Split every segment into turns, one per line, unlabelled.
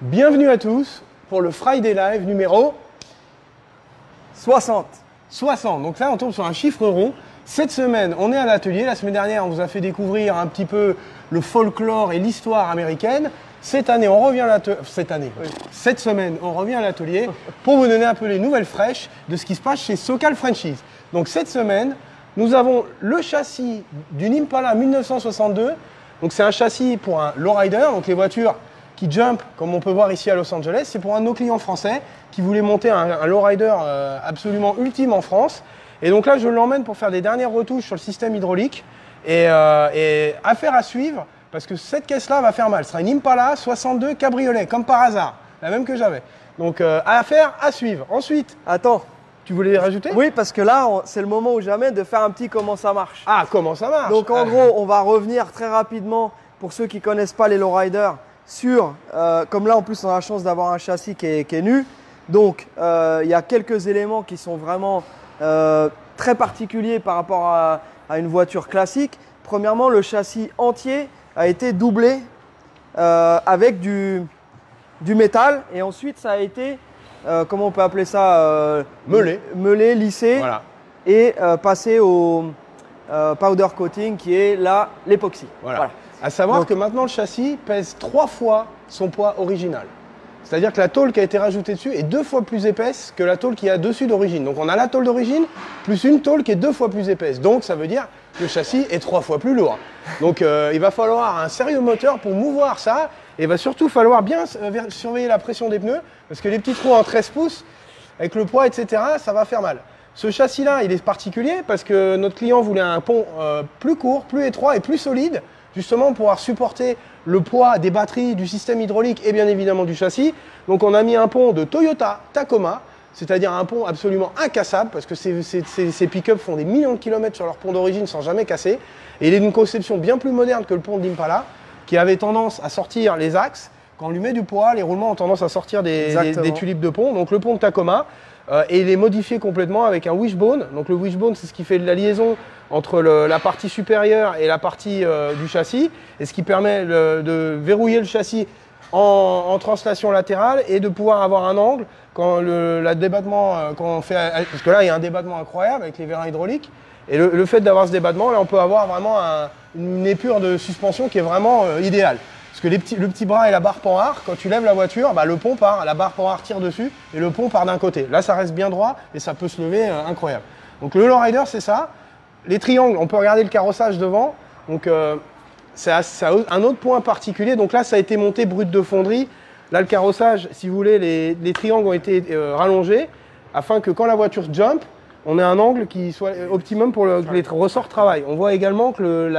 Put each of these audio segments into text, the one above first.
Bienvenue à tous pour le Friday Live numéro
60.
60. Donc là, on tombe sur un chiffre rond. Cette semaine, on est à l'atelier. La semaine dernière, on vous a fait découvrir un petit peu le folklore et l'histoire américaine. Cette année, on revient à l'atelier. Cette semaine, on revient à l'atelier pour vous donner un peu les nouvelles fraîches de ce qui se passe chez Sokal Franchise. Donc cette semaine, nous avons le châssis d'une Impala 1962. Donc c'est un châssis pour un lowrider, donc les voitures qui jump, comme on peut voir ici à Los Angeles. C'est pour un de nos clients français qui voulait monter un lowrider absolument ultime en France. Et donc là, je l'emmène pour faire des dernières retouches sur le système hydraulique. Et affaire à suivre, parce que cette caisse-là va faire mal. Ce sera une Impala 62 cabriolet, comme par hasard, la même que j'avais. Donc affaire à suivre. Ensuite,
Attends.
tu voulais les rajouter?
Oui, parce que là, c'est le moment ou jamais de faire un petit comment ça marche.
Ah, comment ça marche?
Donc en gros, on va revenir très rapidement, pour ceux qui ne connaissent pas les lowriders, sur, comme là en plus on a la chance d'avoir un châssis qui est nu. Donc il y a quelques éléments qui sont vraiment très particuliers par rapport à une voiture classique. Premièrement, le châssis entier a été doublé avec du métal, et ensuite ça a été, comment on peut appeler ça, meulé, lissé,
Voilà.
et passé au powder coating qui est là l'époxy.
Voilà. À savoir
Donc,
que maintenant le châssis pèse 3 fois son poids original. C'est-à-dire que la tôle qui a été rajoutée dessus est 2 fois plus épaisse que la tôle qui est dessus d'origine. Donc on a la tôle d'origine plus une tôle qui est 2 fois plus épaisse. Donc ça veut dire que le châssis est 3 fois plus lourd. Donc il va falloir un sérieux moteur pour mouvoir ça. Et il va surtout falloir bien surveiller la pression des pneus, parce que les petits trous en 13 pouces, avec le poids, etc., ça va faire mal. Ce châssis-là, il est particulier parce que notre client voulait un pont plus court, plus étroit et plus solide, justement pour pouvoir supporter le poids des batteries, du système hydraulique et bien évidemment du châssis. Donc on a mis un pont de Toyota Tacoma, c'est-à-dire un pont absolument incassable, parce que ces pick-up font des millions de kilomètres sur leur pont d'origine sans jamais casser. Et il est d'une conception bien plus moderne que le pont d'Impala, qui avait tendance à sortir les axes. Quand on lui met du poids, les roulements ont tendance à sortir des tulipes de pont. Donc le pont de Tacoma, et il est modifié complètement avec un wishbone. Donc le wishbone, c'est ce qui fait la liaison entre la partie supérieure et la partie du châssis, et ce qui permet de verrouiller le châssis en translation latérale et de pouvoir avoir un angle quand le débattement, quand on fait, parce que là il y a un débattement incroyable avec les vérins hydrauliques. Et le fait d'avoir ce débattement, là on peut avoir vraiment une épure de suspension qui est vraiment idéale. Parce que le petit bras et la barre panhard, quand tu lèves la voiture, bah, le pont part, la barre panhard tire dessus et le pont part d'un côté. Là ça reste bien droit et ça peut se lever incroyable. Donc le lowrider c'est ça. Les triangles, on peut regarder le carrossage devant. Donc c'est un autre point particulier. Donc là ça a été monté brut de fonderie. Là le carrossage, si vous voulez, les triangles ont été rallongés afin que quand la voiture jump, on ait un angle qui soit optimum pour que les ressorts travaillent. On voit également que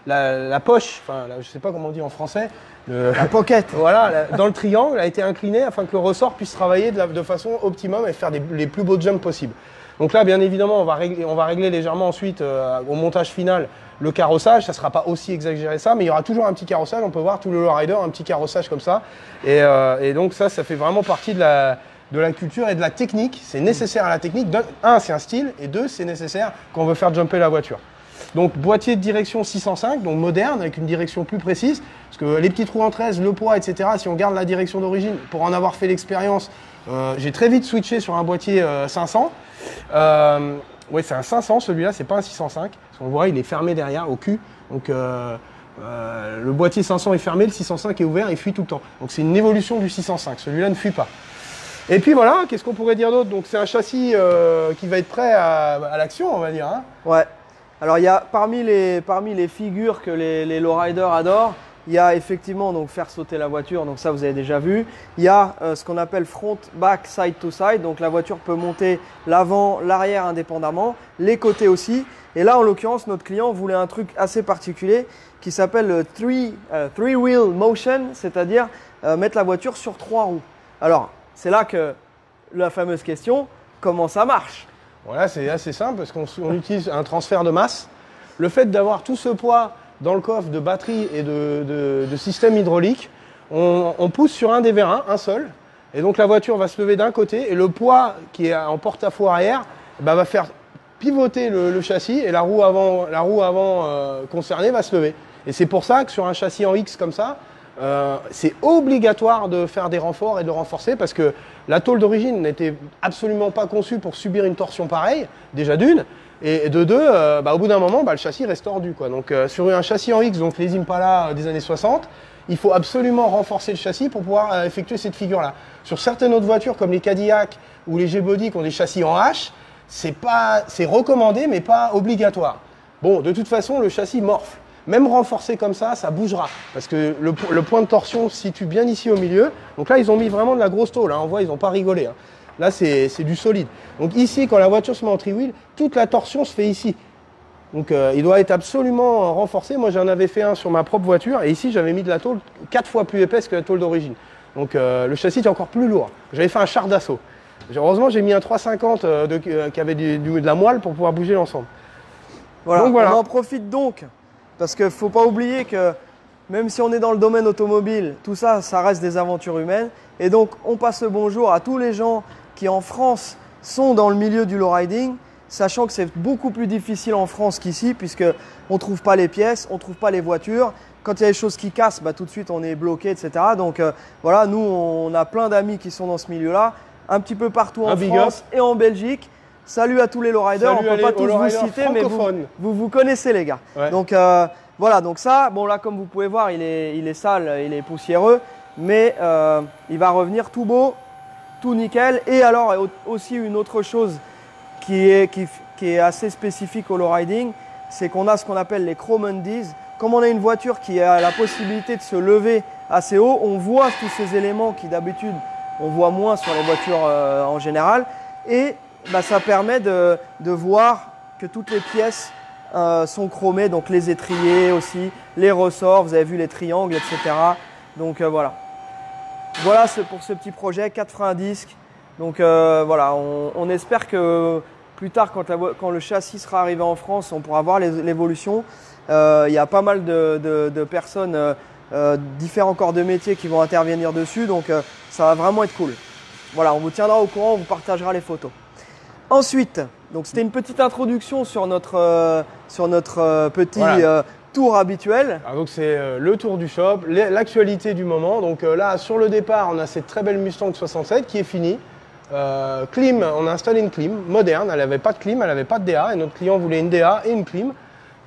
la poche, enfin je ne sais pas comment on dit en français,
la pocket,
voilà, dans le triangle a été inclinée afin que le ressort puisse travailler de façon optimum et faire les plus beaux jumps possibles. Donc là, bien évidemment, on va régler légèrement ensuite au montage final le carrossage. Ça ne sera pas aussi exagéré ça, mais il y aura toujours un petit carrossage. On peut voir tout le lowrider, un petit carrossage comme ça. Et donc ça fait vraiment partie de la culture et de la technique. C'est nécessaire à la technique. Un, c'est un style, et deux, c'est nécessaire quand on veut faire jumper la voiture. Donc boîtier de direction 605, donc moderne, avec une direction plus précise, parce que les petits trous en 13, le poids, etc., si on garde la direction d'origine, pour en avoir fait l'expérience, j'ai très vite switché sur un boîtier 500. Oui, c'est un 500 celui-là, c'est pas un 605. Parce qu'on voit, il est fermé derrière, au cul. Donc le boîtier 500 est fermé, le 605 est ouvert, il fuit tout le temps. Donc c'est une évolution du 605, celui-là ne fuit pas. Et puis voilà, qu'est-ce qu'on pourrait dire d'autre? Donc c'est un châssis qui va être prêt à l'action, on va dire. Hein.
Ouais. Alors il y a parmi les figures que les lowriders adorent, il y a effectivement donc faire sauter la voiture, donc ça vous avez déjà vu. Il y a ce qu'on appelle front, back, side to side, donc la voiture peut monter l'avant, l'arrière indépendamment, les côtés aussi. Et là en l'occurrence notre client voulait un truc assez particulier qui s'appelle le three wheel motion, c'est-à-dire mettre la voiture sur 3 roues. Alors c'est là que la fameuse question, comment ça marche?
Voilà, c'est assez simple parce qu'on utilise un transfert de masse. Le fait d'avoir tout ce poids dans le coffre de batterie et de système hydraulique, on pousse sur un des vérins, un seul, et donc la voiture va se lever d'un côté et le poids qui est en porte-à-faux arrière va faire pivoter le châssis et la roue avant concernée va se lever. Et c'est pour ça que sur un châssis en X comme ça, c'est obligatoire de faire des renforts et de renforcer parce que la tôle d'origine n'était absolument pas conçue pour subir une torsion pareille, déjà d'une, et de deux, au bout d'un moment, le châssis reste tordu, quoi. Donc sur un châssis en X, donc les Impala des années 60, il faut absolument renforcer le châssis pour pouvoir effectuer cette figure-là. Sur certaines autres voitures comme les Cadillac ou les G-Body qui ont des châssis en H, c'est recommandé mais pas obligatoire. Bon, de toute façon, le châssis morfle. Même renforcé comme ça bougera. Parce que le point de torsion se situe bien ici au milieu. Donc là, ils ont mis vraiment de la grosse tôle. Hein. On voit, ils n'ont pas rigolé. Hein. Là, c'est du solide. Donc ici, quand la voiture se met en tri-wheel, toute la torsion se fait ici. Donc il doit être absolument renforcé. Moi, j'en avais fait un sur ma propre voiture. Et ici, j'avais mis de la tôle 4 fois plus épaisse que la tôle d'origine. Donc le châssis est encore plus lourd. J'avais fait un char d'assaut. Heureusement, j'ai mis un 350 qui avait de la moelle pour pouvoir bouger l'ensemble.
Voilà.
Donc, voilà.
On en profite donc. Parce qu'il ne faut pas oublier que même si on est dans le domaine automobile, tout ça, ça reste des aventures humaines. Et donc, on passe le bonjour à tous les gens qui, en France, sont dans le milieu du lowriding, sachant que c'est beaucoup plus difficile en France qu'ici, puisqu'on ne trouve pas les pièces, on ne trouve pas les voitures. Quand il y a des choses qui cassent, tout de suite, on est bloqué, etc. Donc, voilà, nous, on a plein d'amis qui sont dans ce milieu-là, un petit peu partout en France et en Belgique. Salut à tous les lowriders, on ne peut pas tous vous citer, mais vous connaissez les gars. Ouais. Donc voilà, donc ça, bon là comme vous pouvez voir, il est sale, il est poussiéreux, mais il va revenir tout beau, tout nickel. Et alors aussi une autre chose qui est assez spécifique au lowriding, c'est qu'on a ce qu'on appelle les chrome undies. Comme on a une voiture qui a la possibilité de se lever assez haut, on voit tous ces éléments qui d'habitude on voit moins sur les voitures en général. Et ça permet de voir que toutes les pièces sont chromées, donc les étriers aussi, les ressorts, vous avez vu les triangles, etc. Donc voilà. Voilà pour ce petit projet, 4 freins à disque. Donc voilà, on espère que plus tard, quand le châssis sera arrivé en France, on pourra voir l'évolution. Il y a pas mal de personnes, différents corps de métier qui vont intervenir dessus, donc ça va vraiment être cool. Voilà, on vous tiendra au courant, on vous partagera les photos. Ensuite, donc c'était une petite introduction sur notre petit tour habituel.
Alors donc c'est le tour du shop, l'actualité du moment. Donc là, sur le départ, on a cette très belle Mustang 67 qui est finie. Clim, on a installé une clim moderne, elle n'avait pas de clim, elle n'avait pas de DA, et notre client voulait une DA et une clim.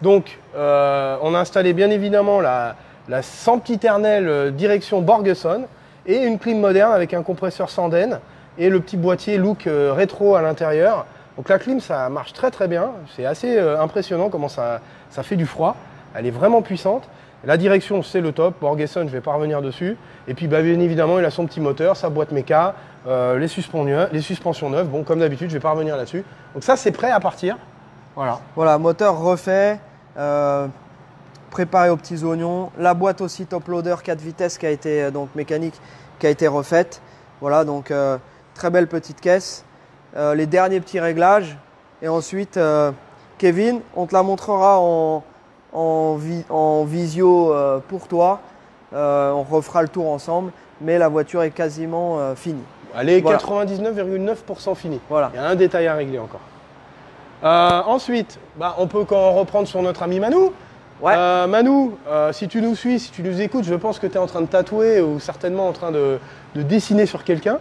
Donc on a installé bien évidemment la sempiternelle direction Borgeson et une clim moderne avec un compresseur Sanden. Et le petit boîtier look rétro à l'intérieur. Donc la clim, ça marche très très bien. C'est assez impressionnant comment ça fait du froid. Elle est vraiment puissante. La direction, c'est le top. Borgeson, je ne vais pas revenir dessus. Et puis bien évidemment, il a son petit moteur, sa boîte méca, les suspensions neuves. Bon, comme d'habitude, je ne vais pas revenir là-dessus. Donc ça, c'est prêt à partir.
Voilà, moteur refait, préparé aux petits oignons. La boîte aussi top loader 4 vitesses qui a été donc mécanique, qui a été refaite. Voilà, donc très belle petite caisse, les derniers petits réglages et ensuite Kevin, on te la montrera en visio pour toi, on refera le tour ensemble, mais la voiture est quasiment finie.
Elle est 99,9% finie, voilà. Il y a un détail à régler encore. Ensuite, on peut reprendre sur notre ami Manu. Ouais. Manu, si tu nous suis, si tu nous écoutes, je pense que tu es en train de tatouer ou certainement en train de dessiner sur quelqu'un.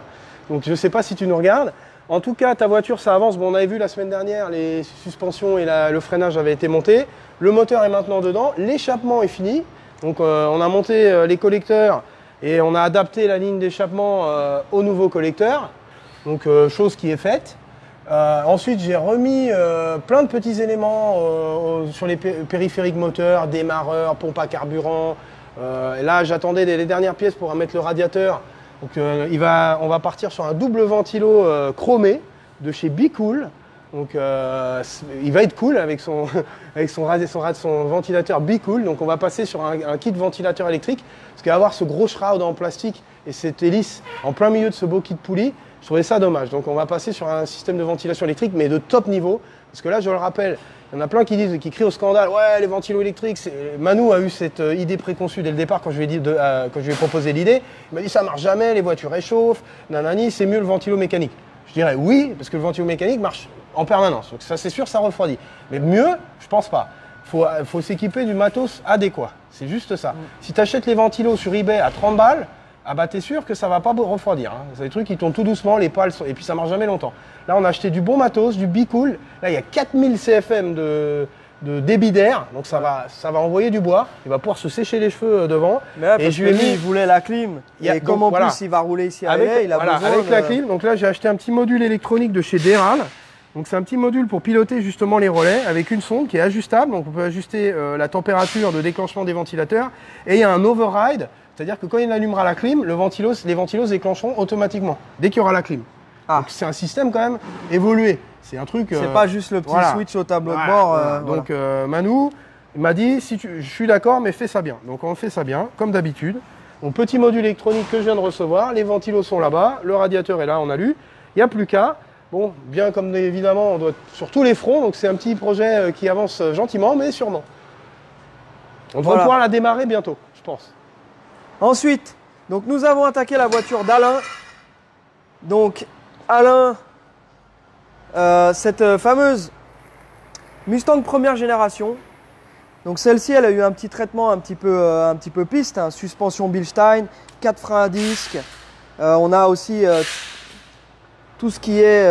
Donc je ne sais pas si tu nous regardes. En tout cas, ta voiture, ça avance. Bon, on avait vu la semaine dernière, les suspensions et le freinage avaient été montés. Le moteur est maintenant dedans. L'échappement est fini. Donc on a monté les collecteurs et on a adapté la ligne d'échappement au nouveau collecteur. Donc chose qui est faite. Ensuite, j'ai remis plein de petits éléments sur les périphériques moteurs, démarreur, pompe à carburant. Et là, j'attendais les dernières pièces pour mettre le radiateur. Donc, on va partir sur un double ventilo chromé de chez Be Cool. Donc, il va être cool avec son ventilateur Be Cool. Donc, on va passer sur un kit ventilateur électrique. Parce qu'avoir ce gros shroud en plastique et cette hélice en plein milieu de ce beau kit poulie, je trouvais ça dommage. Donc, on va passer sur un système de ventilation électrique, mais de top niveau. Parce que là, je le rappelle, il y en a plein qui crient au scandale. Ouais, les ventilos électriques. Manu a eu cette idée préconçue dès le départ quand je lui ai proposé l'idée. Il m'a dit ça marche jamais, les voitures réchauffent, nanani, c'est mieux le ventilo mécanique. Je dirais oui, parce que le ventilo mécanique marche en permanence. Donc ça, c'est sûr, ça refroidit. Mais mieux, je pense pas. faut s'équiper du matos adéquat. C'est juste ça. Si tu achètes les ventilos sur eBay à 30 balles, ah bah t'es sûr que ça va pas refroidir. Hein. C'est des trucs qui tournent tout doucement, les pales et puis ça marche jamais longtemps. Là on a acheté du bon matos, du Be Cool. Là il y a 4000 CFM de débit d'air, donc ça va envoyer du bois. Il va pouvoir se sécher les cheveux devant.
Mais là, parce que lui, il voulait la clim. Et comme en plus il va rouler ici à
avec,
il a besoin
avec la clim. Donc là j'ai acheté un petit module électronique de chez Deral. Donc c'est un petit module pour piloter justement les relais avec une sonde qui est ajustable. Donc on peut ajuster la température de déclenchement des ventilateurs. Et il y a un override, c'est-à-dire que quand il allumera la clim, les ventilos se déclencheront automatiquement dès qu'il y aura la clim. Donc c'est un système quand même évolué. C'est un truc.
C'est pas juste le petit switch au tableau de bord.
Donc Manu m'a dit je suis d'accord, mais fais ça bien. Donc on fait ça bien, comme d'habitude. Mon petit module électronique que je viens de recevoir, les ventilos sont là-bas, le radiateur est là, on allume. Il n'y a plus qu'à. Bon, bien comme évidemment, on doit être sur tous les fronts, donc c'est un petit projet qui avance gentiment, mais sûrement. On va pouvoir la démarrer bientôt, je pense.
Ensuite, donc nous avons attaqué la voiture d'Alain. Donc Alain, cette fameuse Mustang première génération. Donc celle-ci, elle a eu un petit traitement un petit peu piste, hein, suspension Bilstein, 4 freins à disque. On a aussi tout ce qui est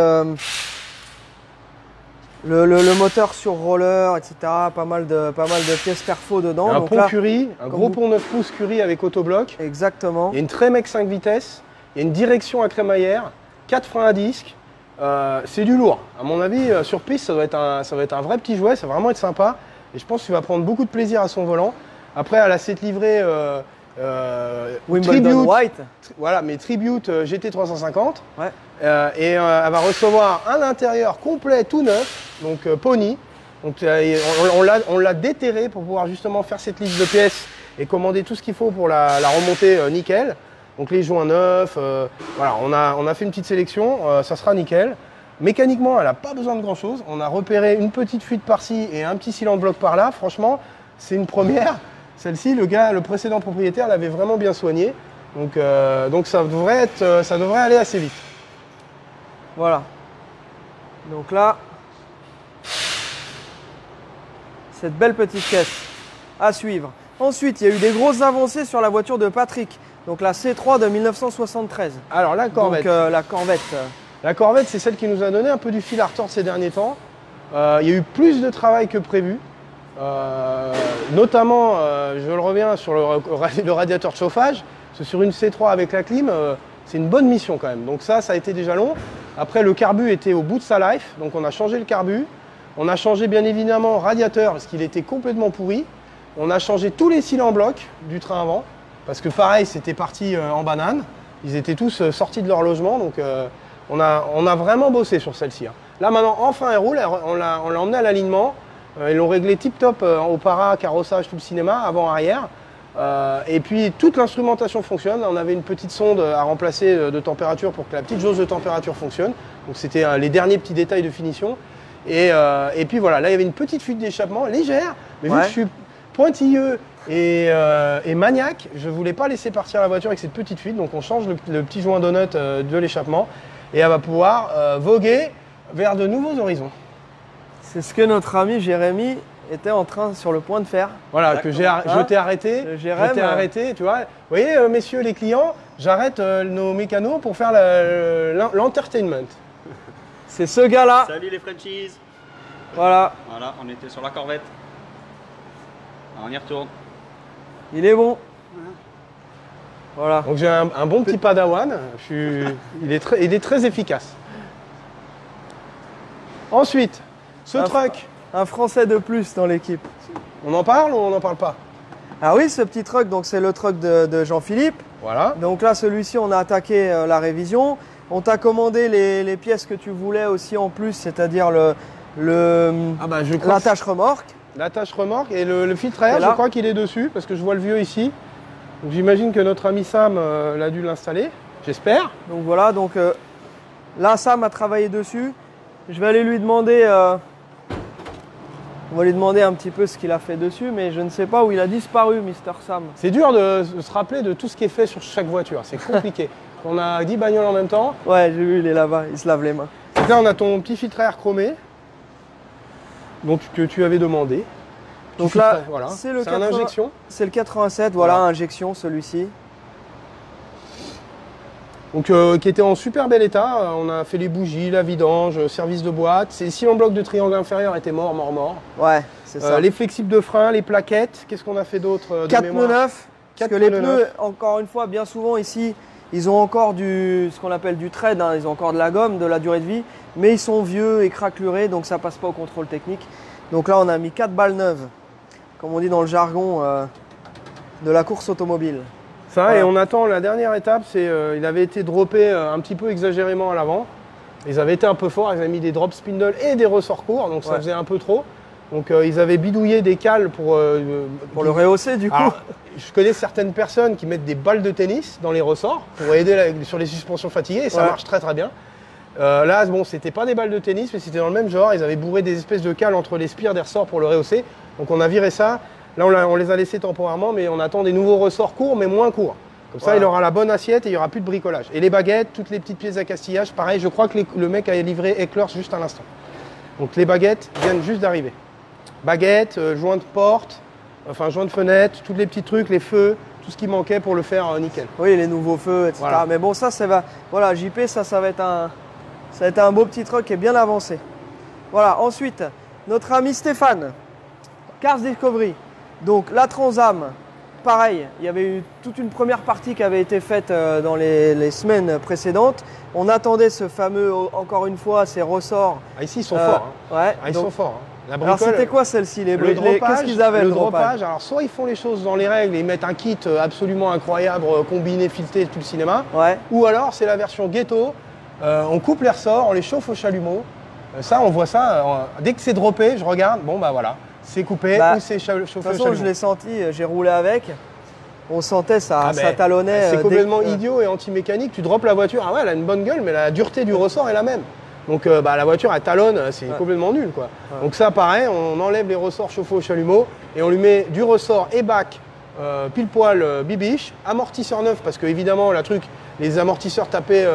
le moteur sur roller, etc. Pas mal de pièces perfo dedans.
Un pont Curie, un gros pont 9 pouces Curie avec autobloc.
Exactement.
Il y a une Tremec 5 vitesses, il y a une direction à crémaillère, 4 freins à disque. C'est du lourd. À mon avis, sur piste, ça va être un vrai petit jouet, ça va vraiment être sympa. Et je pense qu'il va prendre beaucoup de plaisir à son volant. Après, elle a cette livrée
Wimbledon White.
Voilà, mais Tribute GT350.
Ouais.
Et elle va recevoir un intérieur complet tout neuf, donc Pony. Donc on l'a déterré pour pouvoir justement faire cette liste de pièces et commander tout ce qu'il faut pour la remonter nickel. Donc les joints neufs, voilà, on a fait une petite sélection, ça sera nickel. Mécaniquement, elle n'a pas besoin de grand chose. On a repéré une petite fuite par-ci et un petit cylindre bloc par-là. Franchement, c'est une première. Celle-ci, le précédent propriétaire l'avait vraiment bien soignée. Donc ça devrait aller assez vite.
Voilà. Donc là, cette belle petite caisse à suivre. Ensuite, il y a eu des grosses avancées sur la voiture de Patrick. Donc la C3 de 1973.
Alors la Corvette.
Donc la Corvette.
La Corvette, c'est celle qui nous a donné un peu du fil à retordre ces derniers temps. Il y a eu plus de travail que prévu. Notamment, je reviens sur le radiateur de chauffage. Parce que sur une C3 avec la clim, c'est une bonne mission quand même. Donc ça a été déjà long. Après, le carbu était au bout de sa life. Donc on a changé le carbu. On a changé bien évidemment le radiateur parce qu'il était complètement pourri. On a changé tous les cylindres blocs du train avant. Parce que pareil, c'était parti en banane. Ils étaient tous sortis de leur logement. Donc on a vraiment bossé sur celle-ci. Hein. Là maintenant, enfin elle roule. On l'a emmenée à l'alignement. Ils l'ont réglé tip-top au para, carrossage, tout le cinéma, avant-arrière. Et puis toute l'instrumentation fonctionne. On avait une petite sonde à remplacer de température pour que la petite jauge de température fonctionne. Donc c'était les derniers petits détails de finition. Et puis voilà, là il y avait une petite fuite d'échappement légère. Mais vu que je suis pointilleux et maniaque, je ne voulais pas laisser partir la voiture avec cette petite fuite. Donc on change le petit joint donut de l'échappement. Et elle va pouvoir voguer vers de nouveaux horizons.
C'est ce que notre ami Jérémy était sur le point de faire.
Voilà, que je t'ai arrêté. Je t'ai arrêté, tu vois. Vous voyez, messieurs les clients, j'arrête nos mécanos pour faire l'entertainment.
C'est ce gars-là.
Salut les Frenchies.
Voilà.
Voilà, on était sur la Corvette. Alors, on y retourne.
Il est bon. Voilà.
Donc j'ai un bon petit padawan. Il est très efficace. Ensuite, truck.
Un Français de plus dans l'équipe.
On en parle ou on n'en parle pas?
Ah oui, ce petit truck, donc c'est le truck de Jean-Philippe.
Voilà.
Donc là, celui-ci, on a attaqué la révision. On t'a commandé les pièces que tu voulais aussi en plus, c'est-à-dire l'attache remorque.
L'attache remorque et le filtre à air, je crois qu'il est dessus parce que je vois le vieux ici. Donc j'imagine que notre ami Sam l'a dû l'installer, j'espère.
Donc voilà, donc là Sam a travaillé dessus. Je vais aller lui demander, on va lui demander un petit peu ce qu'il a fait dessus, mais je ne sais pas où il a disparu, Mister Sam.
C'est dur de se rappeler de tout ce qui est fait sur chaque voiture, c'est compliqué. On a 10 bagnoles en même temps.
Ouais, j'ai vu, il est là-bas, il se lave les mains.
Donc là on a ton petit filtre à air chromé, que tu avais demandé.
Donc là,
voilà.
c'est le
un injection.
C'est le 87, voilà, injection celui-ci.
Donc qui était en super bel état. On a fait les bougies, la vidange, service de boîte. Les cylindres blocs de triangle inférieur étaient morts.
Ouais, c'est ça.
Les flexibles de frein, les plaquettes. Qu'est-ce qu'on a fait d'autre?
4 pneus neufs. Parce que les pneus,
neufs.
encore une fois, bien souvent ici, ils ont encore ce qu'on appelle du tread, hein, ils ont encore de la gomme, de la durée de vie, mais ils sont vieux et craquelurés, donc ça passe pas au contrôle technique. Donc là, on a mis 4 balles neuves, comme on dit dans le jargon de la course automobile.
Ça,
voilà.
Et on attend la dernière étape, c'est il avait été droppé un petit peu exagérément à l'avant. Ils avaient été un peu forts, ils avaient mis des drop spindles et des ressorts courts, donc ça faisait un peu trop. Donc ils avaient bidouillé des cales pour
le rehausser du coup.
Alors, je connais certaines personnes qui mettent des balles de tennis dans les ressorts pour aider sur les suspensions fatiguées et ça marche très très bien. Là, bon, c'était pas des balles de tennis, mais c'était dans le même genre. Ils avaient bourré des espèces de cales entre les spires des ressorts pour le rehausser. Donc on a viré ça. Là, on les a laissés temporairement, mais on attend des nouveaux ressorts courts, mais moins courts. Comme ça, il aura la bonne assiette et il n'y aura plus de bricolage. Et les baguettes, toutes les petites pièces d'accastillage, pareil, je crois que le mec a livré Eklers juste à l'instant. Donc les baguettes viennent juste d'arriver. Baguettes, joint de porte, enfin joint de fenêtre, tous les petits trucs, les feux, tout ce qui manquait pour le faire nickel.
Oui, les nouveaux feux, etc.
Voilà.
Mais bon, ça va. Voilà, JP, ça va être un beau petit truc qui est bien avancé. Voilà, ensuite, notre ami Stéphane, Cars Discovery. Donc la Transam, pareil, il y avait eu toute une première partie qui avait été faite dans les semaines précédentes. On attendait ce fameux, encore une fois, ces ressorts.
Ah, ici, ils sont forts. Hein.
Ouais,
ils sont forts. Hein. La
alors c'était quoi celle-ci, les bleus? Qu'est-ce qu'ils avaient
le dropage? Alors soit ils font les choses dans les règles et ils mettent un kit absolument incroyable, combiné, fileté, tout le cinéma.
Ouais.
Ou alors c'est la version ghetto, on coupe les ressorts, on les chauffe au chalumeau. Ça, on voit ça, dès que c'est droppé, je regarde, bon bah voilà, c'est coupé ou c'est chauffé au chalumeau.
De toute façon, je l'ai senti, j'ai roulé avec. On sentait ça, ça talonnait.
C'est complètement idiot et anti-mécanique. Tu droppes la voiture, ah ouais, elle a une bonne gueule, mais la dureté du ressort est la même. Donc la voiture elle talonne, c'est complètement nul quoi. Ouais. Donc ça pareil, on enlève les ressorts chauffés au chalumeau et on lui met du ressort et bac pile poil bibiche, amortisseur neuf parce que évidemment les amortisseurs tapés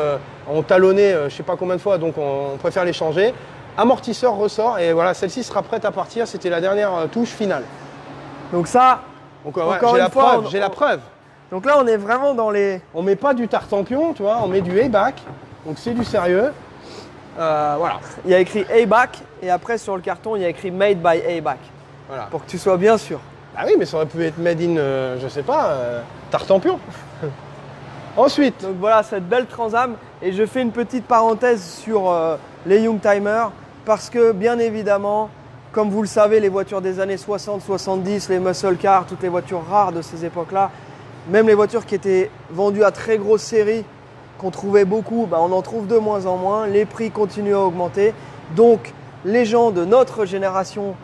ont talonné je sais pas combien de fois donc on préfère les changer. Amortisseur, ressort et voilà, celle-ci sera prête à partir, c'était la dernière touche finale.
Donc ça,
donc j'ai la preuve.
Donc là on est vraiment dans les...
On met pas du tartempion, tu vois, on met du A-back, donc c'est du sérieux. Voilà.
Il y a écrit A-Back et après sur le carton il y a écrit Made by A-Back.
Voilà.
Pour que tu sois bien sûr.
Ah oui, mais ça aurait pu être made in, je sais pas, Tartampion. Ensuite.
Donc voilà cette belle Transam et je fais une petite parenthèse sur les Youngtimer parce que bien évidemment, comme vous le savez, les voitures des années 60-70, les muscle cars, toutes les voitures rares de ces époques-là, même les voitures qui étaient vendues à très grosse série, qu'on trouvait beaucoup, on en trouve de moins en moins, les prix continuent à augmenter. Donc les gens de notre génération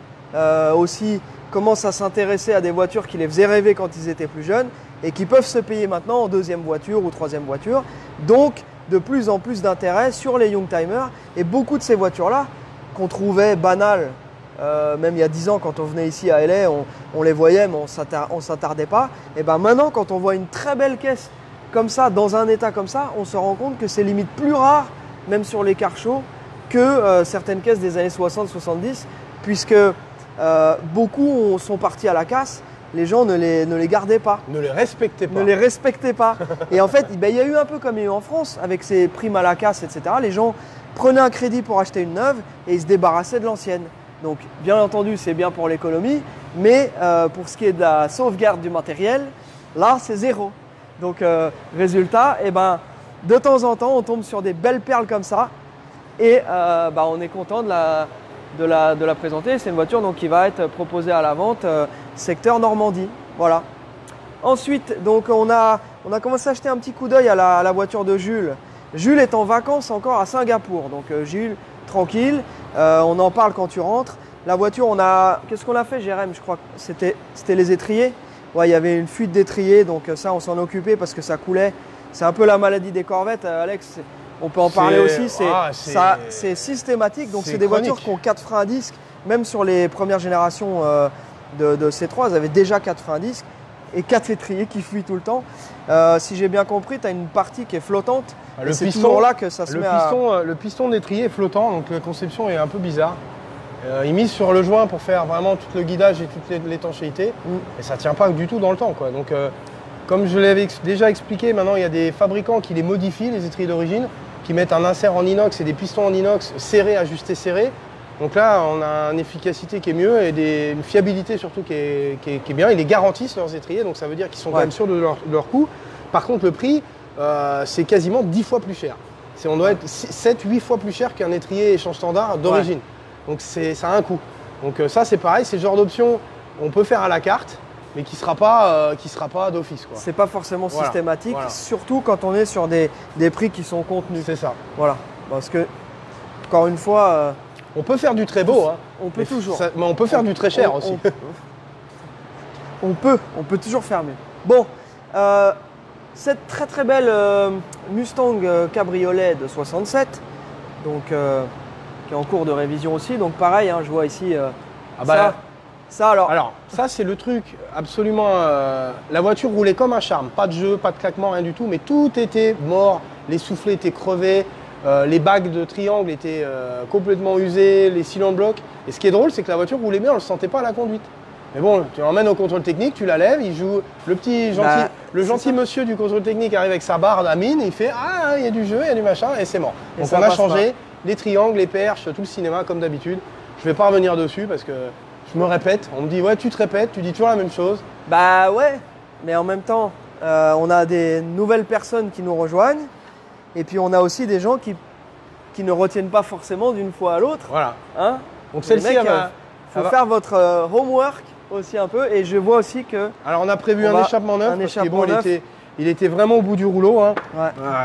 aussi commencent à s'intéresser à des voitures qui les faisaient rêver quand ils étaient plus jeunes et qui peuvent se payer maintenant en deuxième voiture ou troisième voiture. Donc de plus en plus d'intérêt sur les Youngtimer et beaucoup de ces voitures-là qu'on trouvait banales, même il y a 10 ans quand on venait ici à LA, on les voyait mais on ne s'attardait pas. Et maintenant quand on voit une très belle caisse comme ça, dans un état comme ça, on se rend compte que c'est limite plus rare, même sur les cars shows, que certaines caisses des années 60-70, puisque beaucoup sont partis à la casse, les gens ne les gardaient pas.
Ne les respectaient pas.
Ne les respectaient pas. Et en fait, il y a eu un peu comme il y a eu en France, avec ces primes à la casse, etc. Les gens prenaient un crédit pour acheter une neuve et ils se débarrassaient de l'ancienne. Donc, bien entendu, c'est bien pour l'économie, mais pour ce qui est de la sauvegarde du matériel, là, c'est zéro. Donc résultat, de temps en temps, on tombe sur des belles perles comme ça et on est content de la présenter. C'est une voiture donc, qui va être proposée à la vente secteur Normandie. Voilà. Ensuite, donc, on a commencé à acheter un petit coup d'œil à la voiture de Jules. Jules est en vacances encore à Singapour. Donc Jules, tranquille, on en parle quand tu rentres. La voiture, qu'est-ce qu'on a fait, Jérém? Je crois que c'était les étriers. Ouais, il y avait une fuite d'étrier, donc ça, on s'en occupait parce que ça coulait. C'est un peu la maladie des corvettes, Alex. On peut en parler aussi. C'est systématique. Donc, c'est des voitures qui ont 4 freins à disque. Même sur les premières générations de C3, elles avaient déjà 4 freins à disque et 4 étriers qui fuient tout le temps. Si j'ai bien compris, tu as une partie qui est flottante.
C'est toujours là que ça se met à... Le piston d'étrier est flottant, donc la conception est un peu bizarre. Ils misent sur le joint pour faire vraiment tout le guidage et toute l'étanchéité. Et ça ne tient pas du tout dans le temps, quoi. Donc, comme je l'avais déjà expliqué, maintenant il y a des fabricants qui les modifient, les étriers d'origine, qui mettent un insert en inox et des pistons en inox serrés, ajustés serrés. Donc là, on a une efficacité qui est mieux et une fiabilité surtout qui est bien. Ils les garantissent, leurs étriers, donc ça veut dire qu'ils sont quand même sûrs de leur coût. Par contre, le prix, c'est quasiment 10 fois plus cher. On doit être 7-8 fois plus cher qu'un étrier échange standard d'origine. Donc ça a un coût. Donc ça, c'est pareil, c'est le genre d'option on peut faire à la carte, mais qui ne sera pas d'office.
C'est pas forcément systématique, surtout quand on est sur des prix qui sont contenus.
C'est ça.
Voilà, parce que, encore une fois…
on peut faire du très beau, hein.
On peut toujours.
Mais on peut faire du très cher aussi.
On peut toujours faire mieux. Bon, cette très très belle Mustang cabriolet de 67, donc qui est en cours de révision aussi. Donc pareil, hein, je vois ici
alors ça c'est le truc absolument. La voiture roulait comme un charme, pas de jeu, pas de claquement, rien du tout, mais tout était mort. Les soufflets étaient crevés. Les bagues de triangle étaient complètement usées, les cylindres blocs. Et ce qui est drôle, c'est que la voiture roulait bien, on ne le sentait pas à la conduite. Mais bon, tu l'emmènes au contrôle technique, tu la lèves, il joue le gentil monsieur du contrôle technique arrive avec sa barre à mine, il fait ah il y a du jeu, il y a du machin et c'est mort. Donc on a changé les triangles, les perches, tout le cinéma comme d'habitude. Je vais pas revenir dessus parce que je me répète. On me dit ouais tu te répètes, tu dis toujours la même chose.
Bah ouais, mais en même temps, on a des nouvelles personnes qui nous rejoignent. Et puis on a aussi des gens qui ne retiennent pas forcément d'une fois à l'autre.
Voilà.
Hein,
donc celle-ci, il
faut faire votre homework aussi un peu. Et je vois aussi que…
Alors on a prévu un échappement neuf parce que bon, il était vraiment au bout du rouleau. Hein.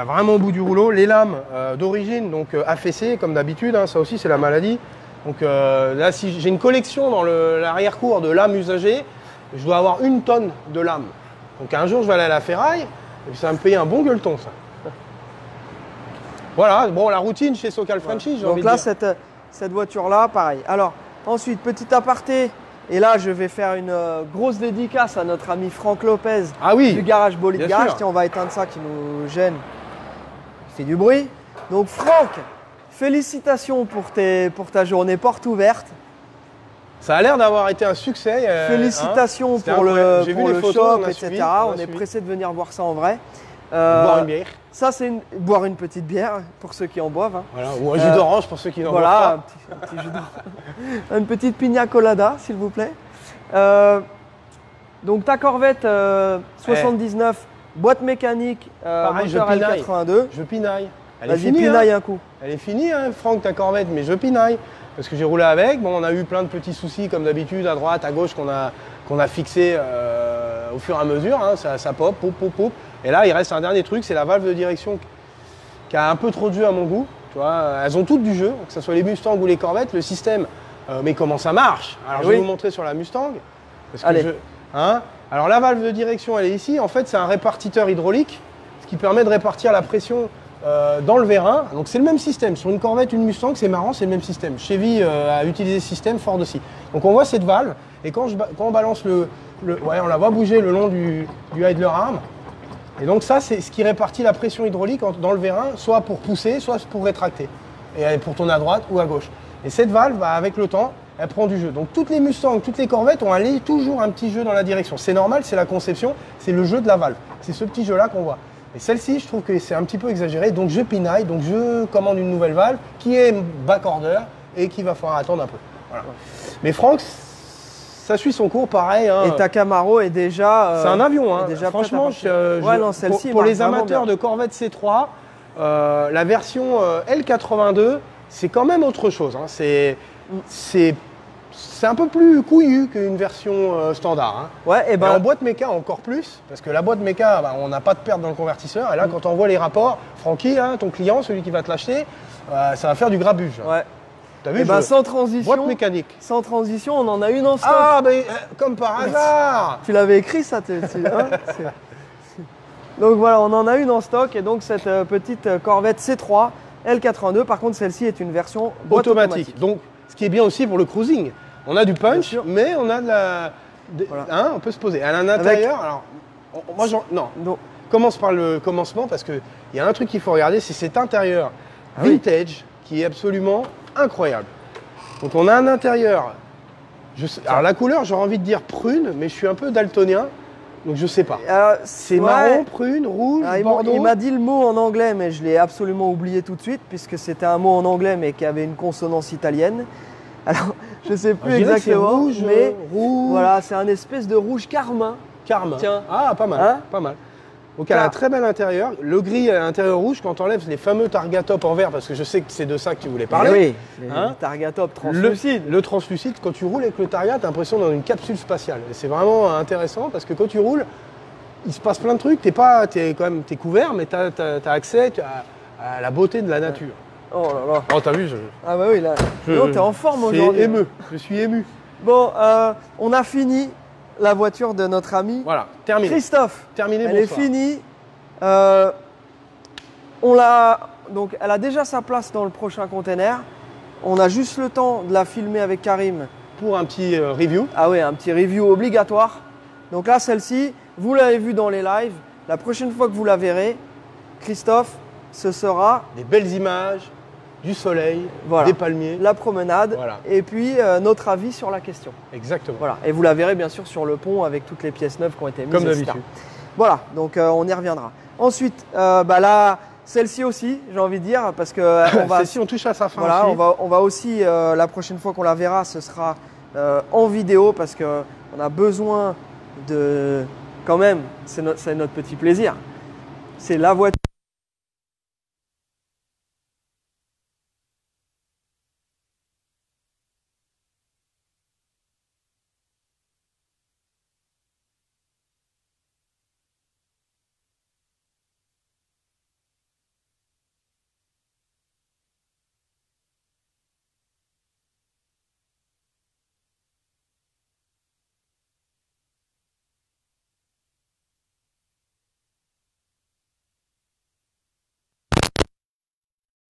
Vraiment au bout du rouleau. Les lames d'origine, donc affaissées comme d'habitude. Hein, ça aussi c'est la maladie. Donc là, si j'ai une collection dans l'arrière-cour de lames usagées, je dois avoir 1 tonne de lames. Donc un jour je vais aller à la ferraille et puis ça va me payer un bon gueuleton ça. Voilà, bon, la routine chez Socal Frenchy, j'ai envie de dire.
Donc là, cette voiture-là, pareil. Alors, ensuite, petit aparté, et là, je vais faire une grosse dédicace à notre ami Franck Lopez du garage Bolide Garage. Tiens, on va éteindre ça qui nous gêne, qui fait du bruit. Donc, Franck, félicitations pour ta journée porte ouverte.
Ça a l'air d'avoir été un succès.
Félicitations pour le shop, etc. On est pressé de venir voir ça en vrai.
Boire une bière.
Ça, c'est boire une petite bière pour ceux qui en boivent. Hein.
Voilà, ou un jus d'orange pour ceux qui n'en boivent pas.
Un petit jus d'orange. Une petite pina colada, s'il vous plaît. Donc, ta Corvette 79, boîte mécanique, moteur L82.
Je pinaille.
Vas-y, pinaille un coup.
Elle est finie, hein, Franck, ta Corvette, mais je pinaille. Parce que j'ai roulé avec. Bon, on a eu plein de petits soucis, comme d'habitude, à droite, à gauche, qu'on a fixé au fur et à mesure. Hein, ça pop, pop, pop, pop. Et là, il reste un dernier truc, c'est la valve de direction qui a un peu trop de jeu à mon goût. Tu vois, elles ont toutes du jeu, que ce soit les Mustangs ou les Corvettes, le système. Mais comment ça marche? Alors, je vais vous montrer sur la Mustang. Parce que alors, la valve de direction, elle est ici. En fait, c'est un répartiteur hydraulique, ce qui permet de répartir la pression dans le vérin. Donc, c'est le même système. Sur une Corvette, une Mustang, c'est marrant, c'est le même système. Chevy a utilisé ce système, Ford aussi. Donc, on voit cette valve. Et quand on balance on la voit bouger le long du idler arm. Et donc ça, c'est ce qui répartit la pression hydraulique dans le vérin, soit pour pousser, soit pour rétracter. Et pour tourner à droite ou à gauche. Et cette valve, avec le temps, elle prend du jeu. Donc toutes les Mustangs, toutes les Corvettes ont toujours un petit jeu dans la direction. C'est normal, c'est la conception, c'est le jeu de la valve. C'est ce petit jeu-là qu'on voit. Et celle-ci, je trouve que c'est un petit peu exagéré. Donc je pinaille, donc je commande une nouvelle valve qui est backorder et qu'il va falloir attendre un peu. Voilà. Mais Franck, ça suit son cours, pareil. Hein.
Et ta Camaro est déjà…
c'est un avion, hein. Déjà franchement, pour les amateurs de Corvette C3, la version L82, c'est quand même autre chose. Hein. C'est un peu plus couillu qu'une version standard. Hein.
Ouais, et
en boîte méca encore plus, parce que la boîte méca, on n'a pas de perte dans le convertisseur. Et là, quand on voit les rapports, Francky, hein, ton client, celui qui va te l'acheter, ça va faire du grabuge.
Ouais.
T'as vu,
sans transition,
boîte mécanique.
Sans transition, on en a une en stock.
Ah, comme par hasard.
Tu l'avais écrit ça Donc voilà, on en a une en stock. Et donc cette petite Corvette C3 L82, par contre celle-ci est une version automatique.
Donc ce qui est bien aussi pour le cruising. On a du punch, mais on a de la… Hein, on peut se poser. À l'intérieur, alors… Commence par le commencement, parce qu'il y a un truc qu'il faut regarder, c'est cet intérieur vintage qui est absolument… incroyable. Donc on a un intérieur. Alors la couleur, j'aurais envie de dire prune, mais je suis un peu daltonien, donc je sais pas. C'est marron, prune, rouge, bordeaux.
Il m'a dit le mot en anglais, mais je l'ai absolument oublié tout de suite, puisque c'était un mot en anglais, mais qui avait une consonance italienne. Alors, je sais plus exactement,
rouge,
mais
rouge.
voilà, c'est un espèce de rouge carmin.
Carmin.
Tiens.
Ah, pas mal,
Hein,
pas mal. Donc elle a un très bel intérieur. Le gris à l'intérieur rouge, quand on enlève les fameux Targa-Top en vert, parce que je sais que c'est de ça que tu voulais parler.
Oui,
Hein,
le Targa-Top translucide.
Le translucide, quand tu roules avec le Targa, tu as l'impression d'être dans une capsule spatiale. Et c'est vraiment intéressant parce que quand tu roules, il se passe plein de trucs. T'es couvert, mais tu as accès à la beauté de la nature.
Oh là là.
Oh, t'as vu
Ah bah oui, là. T'es en forme aujourd'hui.
Je suis ému.
Bon, on a fini la voiture de notre ami.
Voilà, terminé.
Christophe.
Terminé,
Elle est finie. Donc, elle a déjà sa place dans le prochain container. On a juste le temps de la filmer avec Karim.
Pour un petit review.
Ah oui, un petit review obligatoire. Donc là, celle-ci, vous l'avez vue dans les lives. La prochaine fois que vous la verrez, Christophe, ce sera
des belles images, du soleil,
voilà,
des palmiers.
la promenade,
voilà,
et puis notre avis sur la question.
Exactement.
Voilà. Et vous la verrez bien sûr sur le pont avec toutes les pièces neuves qui ont été mises.
Comme d'habitude.
Voilà, donc on y reviendra. Ensuite, là, celle-ci aussi, j'ai envie de dire, parce que
celle-ci, on touche à sa fin.
Voilà,
aussi.
on va aussi, la prochaine fois qu'on la verra, ce sera en vidéo, parce qu'on a besoin de, quand même, c'est notre petit plaisir. C'est la voiture.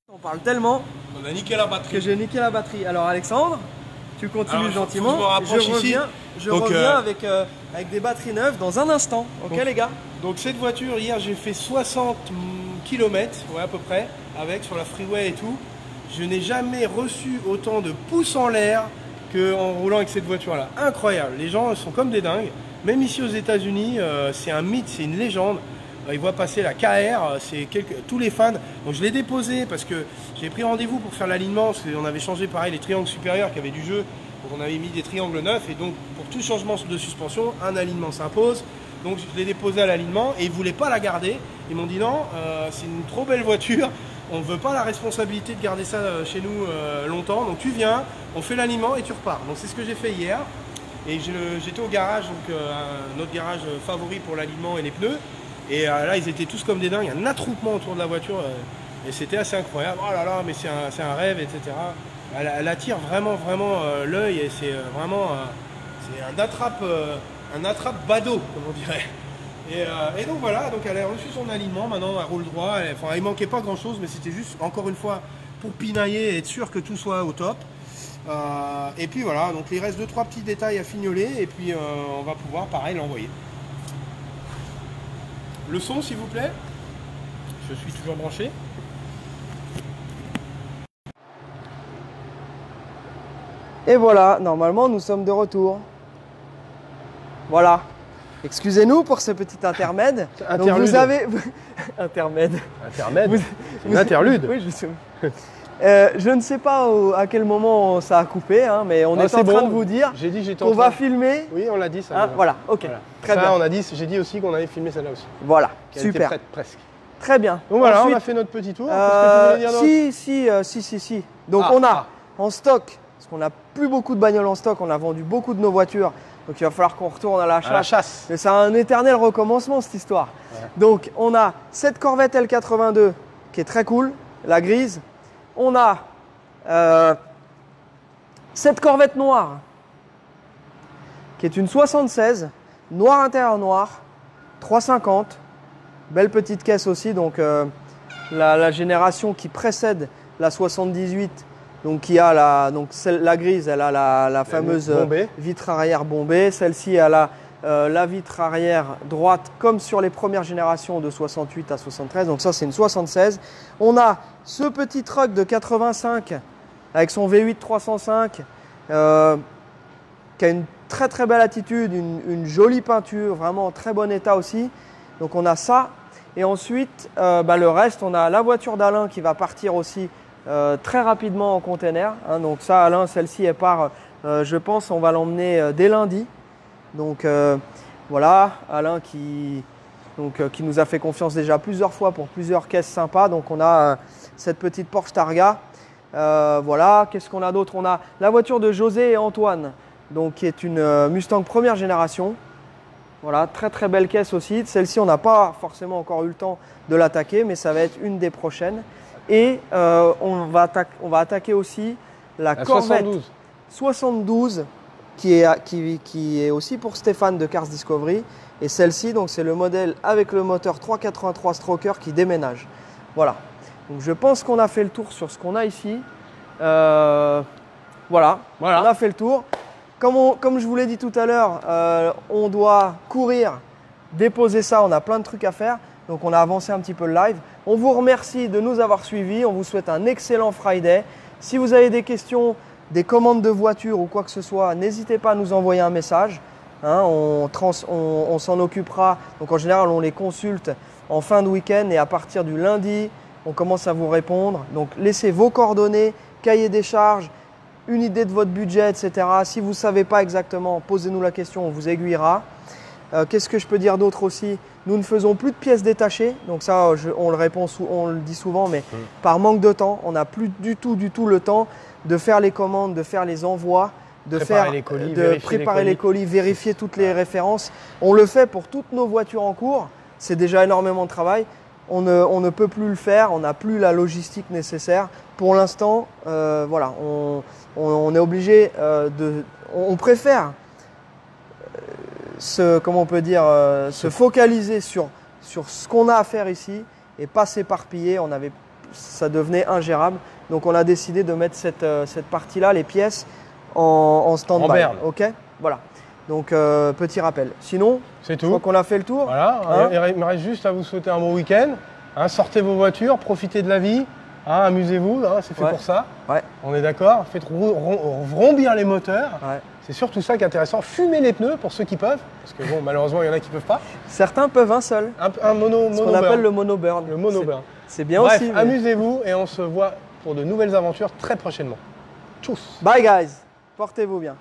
On parle tellement
On a niqué la batterie.
que j'ai niqué la batterie. Alors Alexandre, tu continues
Alors,
gentiment.
faut que je me rapproche ici.
Je
Donc,
reviens avec des batteries neuves dans un instant. Ok les gars?
Donc cette voiture, hier j'ai fait 60 km, ouais, à peu près, avec sur la freeway et tout. Je n'ai jamais reçu autant de pouces en l'air qu'en roulant avec cette voiture-là. Incroyable, les gens sont comme des dingues. Même ici aux États-Unis, c'est un mythe, c'est une légende. Ils voient passer la KR, tous les fans. Donc je l'ai déposé parce que j'ai pris rendez-vous pour faire l'alignement, parce qu'on avait changé pareil les triangles supérieurs qui avaient du jeu. Donc on avait mis des triangles neufs et donc pour tout changement de suspension, un alignement s'impose. Donc je l'ai déposé à l'alignement et ils ne voulaient pas la garder. Ils m'ont dit non, c'est une trop belle voiture, on ne veut pas la responsabilité de garder ça chez nous longtemps. Donc tu viens, on fait l'alignement et tu repars. Donc c'est ce que j'ai fait hier. Et j'étais au garage, donc notre garage favori pour l'alignement et les pneus. Et là, ils étaient tous comme des dingues, il y a un attroupement autour de la voiture et c'était assez incroyable. Oh là là, mais c'est un rêve, etc. Elle attire vraiment l'œil et c'est vraiment c'est un attrape badaud, comme on dirait. Et donc voilà, donc elle a reçu son alignement, maintenant elle roule droit. Il manquait pas grand chose, mais c'était juste encore une fois pour pinailler et être sûr que tout soit au top. Et puis voilà, donc il reste 2-3 petits détails à fignoler et puis on va pouvoir pareil l'envoyer. Le son s'il vous plaît. Je suis toujours branché.
Et voilà, normalement nous sommes de retour. Voilà. Excusez-nous pour ce petit intermède.
Interlude.
Donc vous avez... Intermède.
Intermède. Une interlude.
Oui, je sais. Je ne sais pas à quel moment ça a coupé, hein, mais on est en train de vous dire qu'on va filmer.
Oui, on l'a dit ça.
Hein, voilà, ok.
Voilà.
Très bien.
On a dit, j'ai dit aussi qu'on allait filmer celle-là aussi.
Voilà,
Qu'elle
super.
était prête, presque.
Très bien.
Donc voilà,
Ensuite,
on a fait notre petit tour. Qu'est-ce que tu voulais dire d'autre ?
Si. Donc on a en stock, parce qu'on n'a plus beaucoup de bagnoles en stock, on a vendu beaucoup de nos voitures. Donc il va falloir qu'on retourne à la chasse. Mais c'est un éternel recommencement cette histoire. Ouais. Donc on a cette Corvette L82 qui est très cool, la grise. On a cette Corvette noire qui est une 76, noir intérieur noir, 350, belle petite caisse aussi. Donc la génération qui précède la 78. Donc, qui a la grise, elle a la fameuse vitre arrière bombée. Celle-ci, elle a la vitre arrière droite, comme sur les premières générations de 68 à 73. Donc, ça, c'est une 76. On a ce petit truck de 85 avec son V8 305 qui a une très très belle attitude, une jolie peinture, vraiment en très bon état aussi. Donc on a ça. Et ensuite, le reste, on a la voiture d'Alain qui va partir aussi très rapidement en container. Hein. Donc ça, Alain, celle-ci, elle part, je pense, on va l'emmener dès lundi. Donc voilà, Alain qui nous a fait confiance déjà plusieurs fois pour plusieurs caisses sympas. Donc on a cette petite Porsche Targa. Voilà, qu'est-ce qu'on a d'autre? On a la voiture de José et Antoine, donc, qui est une Mustang première génération. Voilà, très très belle caisse aussi. Celle-ci, on n'a pas forcément encore eu le temps de l'attaquer, mais ça va être une des prochaines. Et on va attaquer aussi la Corvette 72 qui est aussi pour Stéphane de Cars Discovery. Et celle-ci, donc c'est le modèle avec le moteur 383 Stroker qui déménage. Voilà. Donc je pense qu'on a fait le tour sur ce qu'on a ici. Voilà, on a fait le tour. Comme je vous l'ai dit tout à l'heure, on doit courir, déposer ça, on a plein de trucs à faire. Donc on a avancé un petit peu le live. On vous remercie de nous avoir suivis. On vous souhaite un excellent Friday. Si vous avez des questions, des commandes de voitures ou quoi que ce soit, n'hésitez pas à nous envoyer un message. Hein, on s'en occupera. Donc en général, on les consulte en fin de week-end et à partir du lundi, on commence à vous répondre. Donc laissez vos coordonnées, cahier des charges, une idée de votre budget, etc. Si vous ne savez pas exactement, posez-nous la question, on vous aiguillera. Qu'est-ce que je peux dire d'autre aussi? Nous ne faisons plus de pièces détachées. Donc ça, on le dit souvent, mais par manque de temps, on n'a plus du tout le temps de faire les commandes, de faire les envois, de préparer les colis, vérifier toutes les références. On le fait pour toutes nos voitures en cours. C'est déjà énormément de travail. On ne peut plus le faire. On n'a plus la logistique nécessaire. Pour l'instant, voilà, on est obligé on préfère se focaliser sur ce qu'on a à faire ici et pas s'éparpiller. Ça devenait ingérable. Donc on a décidé de mettre cette partie-là, les pièces, en stand-by.
En berne.
Ok, voilà. Donc petit rappel. Sinon,
c'est tout.
Je crois qu'on a fait le tour.
Voilà.
Hein,
il me reste juste à vous souhaiter un bon week-end. Hein, sortez vos voitures, profitez de la vie. Hein, amusez-vous, hein, c'est fait pour ça.
Ouais.
On est d'accord. Faites rondir les moteurs.
Ouais.
C'est surtout ça qui est intéressant. Fumez les pneus pour ceux qui peuvent. Parce que bon, malheureusement, il y en a qui ne peuvent pas.
Certains peuvent un seul.
Un mono
Ce qu'on appelle le mono-burn.
Le mono-burn.
C'est bien
Bref,
aussi. Mais...
amusez-vous et on se voit pour de nouvelles aventures très prochainement. Tchuss.
Bye guys. Portez-vous bien.